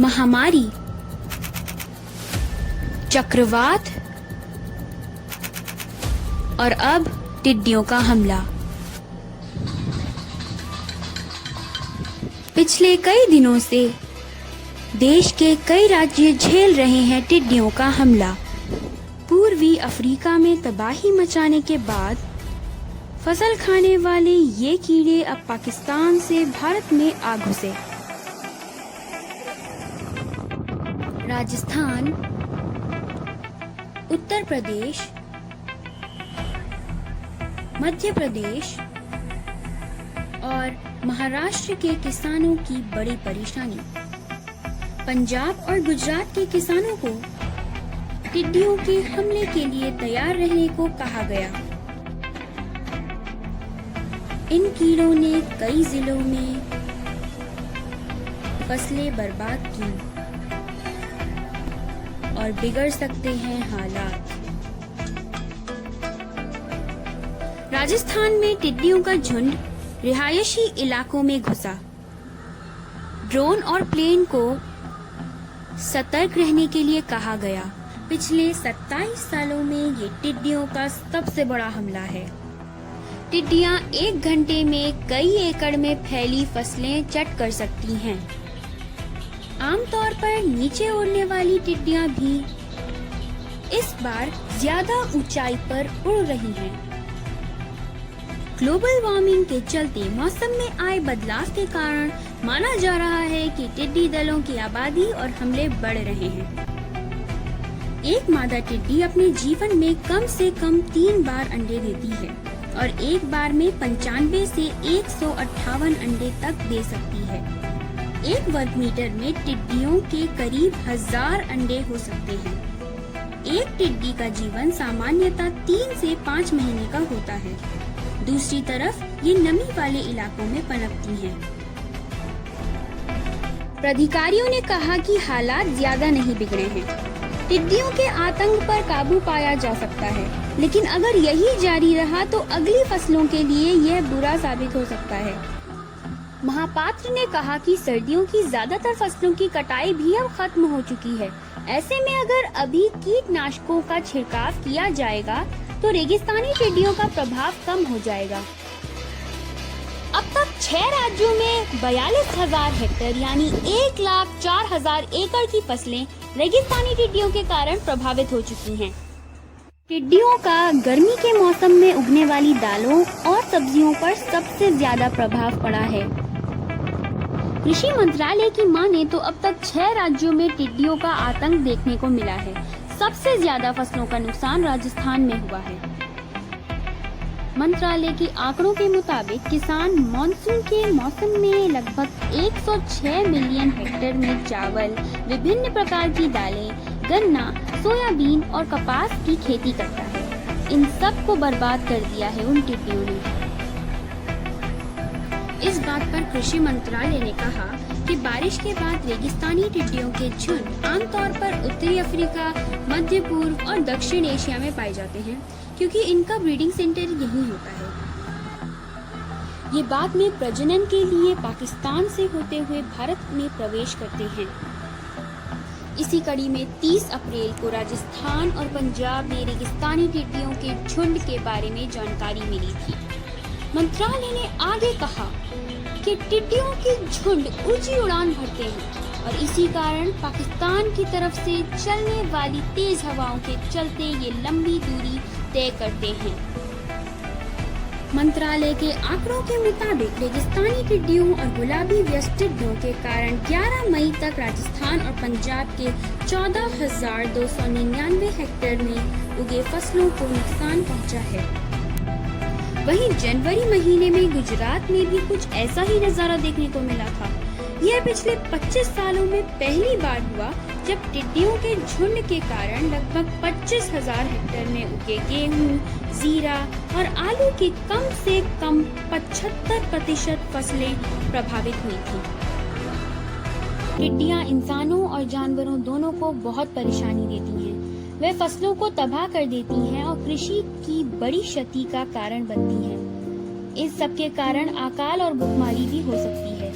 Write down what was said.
महामारी, चक्रवात और अब टिड्डियों का हमला। पिछले कई दिनों से देश के कई राज्य झेल रहे हैं टिड्डियों का हमला। पूर्वी अफ्रीका में तबाही मचाने के बाद फसल खाने वाले ये कीड़े अब पाकिस्तान से भारत में आ घुसे। राजस्थान, उत्तर प्रदेश, मध्य प्रदेश और महाराष्ट्र के किसानों की बड़ी परेशानी। पंजाब और गुजरात के किसानों को टिड्डियों के हमले के लिए तैयार रहने को कहा गया। इन कीड़ों ने कई जिलों में फसलें बर्बाद की और बिगड़ सकते हैं हालात। राजस्थान में टिड्डियों का झुंड रिहायशी इलाकों में घुसा। ड्रोन और प्लेन को सतर्क रहने के लिए कहा गया। पिछले 27 सालों में ये टिड्डियों का सबसे बड़ा हमला है। टिड्डियां 1 घंटे में कई एकड़ में फैली फसलें चट कर सकती हैं। आमतौर पर नीचे उड़ने वाली टिड्डियां भी इस बार ज्यादा ऊंचाई पर उड़ रही हैं। ग्लोबल वार्मिंग के चलते मौसम में आए बदलाव के कारण माना जा रहा है कि टिड्डी दलों की आबादी और हमले बढ़ रहे हैं। एक मादा टिड्डी अपने जीवन में कम से कम 3 बार अंडे देती है और एक बार में 95 से 158 अंडे तक दे सकती है। 1 वर्ग मीटर में टिड्डियों के करीब 1000 अंडे हो सकते हैं। एक टिड्डी का जीवन सामान्यतः 3 से 5 महीने का होता है। दूसरी तरफ ये नमी वाले इलाकों में पनपती हैं। प्राधिकारियों ने कहा कि हालात ज्यादा नहीं बिगड़े हैं। टिड्डियों के आतंक पर काबू पाया जा सकता है, लेकिन अगर यही जारी रहा तो अगली फसलों के लिए यह बुरा साबित हो सकता है। महापात्र ने कहा कि सर्दियों की ज्यादातर फसलों की कटाई भी अब खत्म हो चुकी है। ऐसे में अगर अभी कीटनाशकों का छिड़काव किया जाएगा तो रेगिस्तानी टिड्डियों का प्रभाव कम हो जाएगा। अब तक 6 राज्यों में 42,000 हेक्टेयर यानी 1,04,000 एकड़ की फसलें रेगिस्तानी टिड्डियों के कारण प्रभावित हो चुकी हैं। टिड्डियों का गर्मी के मौसम में उगने वाली दालों और सब्जियों पर सबसे ज्यादा प्रभाव पड़ा है। कृषि मंत्रालय की माने तो अब तक 6 राज्यों में टिड्डियों का आतंक देखने को मिला है। सबसे ज्यादा फसलों का नुकसान राजस्थान में हुआ है। मंत्रालय के आंकड़ों के मुताबिक किसान मानसून के मौसम में लगभग 106 मिलियन हेक्टेयर में चावल, विभिन्न प्रकार की दालें, गन्ना, सोयाबीन और कपास की खेती करता है। इन सब को बर्बाद कर दिया है उन टिड्डियों ने। इस बात पर कृषि मंत्रालय ने कहा कि बारिश के बाद रेगिस्तानी टिड्डियों के झुंड आमतौर पर उत्तरी अफ्रीका, मध्य पूर्व और दक्षिण एशिया में पाए जाते हैं, क्योंकि इनका ब्रीडिंग सेंटर यही होता है। ये बाद में प्रजनन के लिए पाकिस्तान से होते हुए भारत में प्रवेश करते हैं। इसी कड़ी में 30 अप्रैल को राजस्थान और पंजाब में रेगिस्तानी टिड्डियों के झुंड के बारे में जानकारी मिली थी। मंत्रालय ने आगे कहा कि टिड्डियों के झुंड ऊंची उड़ान भरते हैं और इसी कारण पाकिस्तान की तरफ से चलने वाली तेज हवाओं के चलते ये लंबी दूरी तय करते हैं। मंत्रालय के आंकड़ों के मुताबिक रेगिस्तानी टिड्डियों और गुलाबी व्यस्त टिड्डियों के कारण 11 मई तक राजस्थान और पंजाब के 14,299 हेक्टेयर में उगे फसलों को नुकसान पहुंचा है। वहीं जनवरी महीने में गुजरात में भी कुछ ऐसा ही नजारा देखने को मिला था। यह पिछले 25 सालों में पहली बार हुआ जब टिड्डियों के झुंड के कारण लगभग 25,000 हेक्टेयर में उगे गेहूं, जीरा और आलू की कम से कम 75% फसलें प्रभावित हुई थी। टिड्डियां इंसानों और जानवरों दोनों को बहुत परेशानी देती हैं। वे फसलों को तबाह कर देती हैं और कृषि की बड़ी क्षति का कारण बनती हैं। इस सब के कारण अकाल और भुखमरी भी हो सकती है।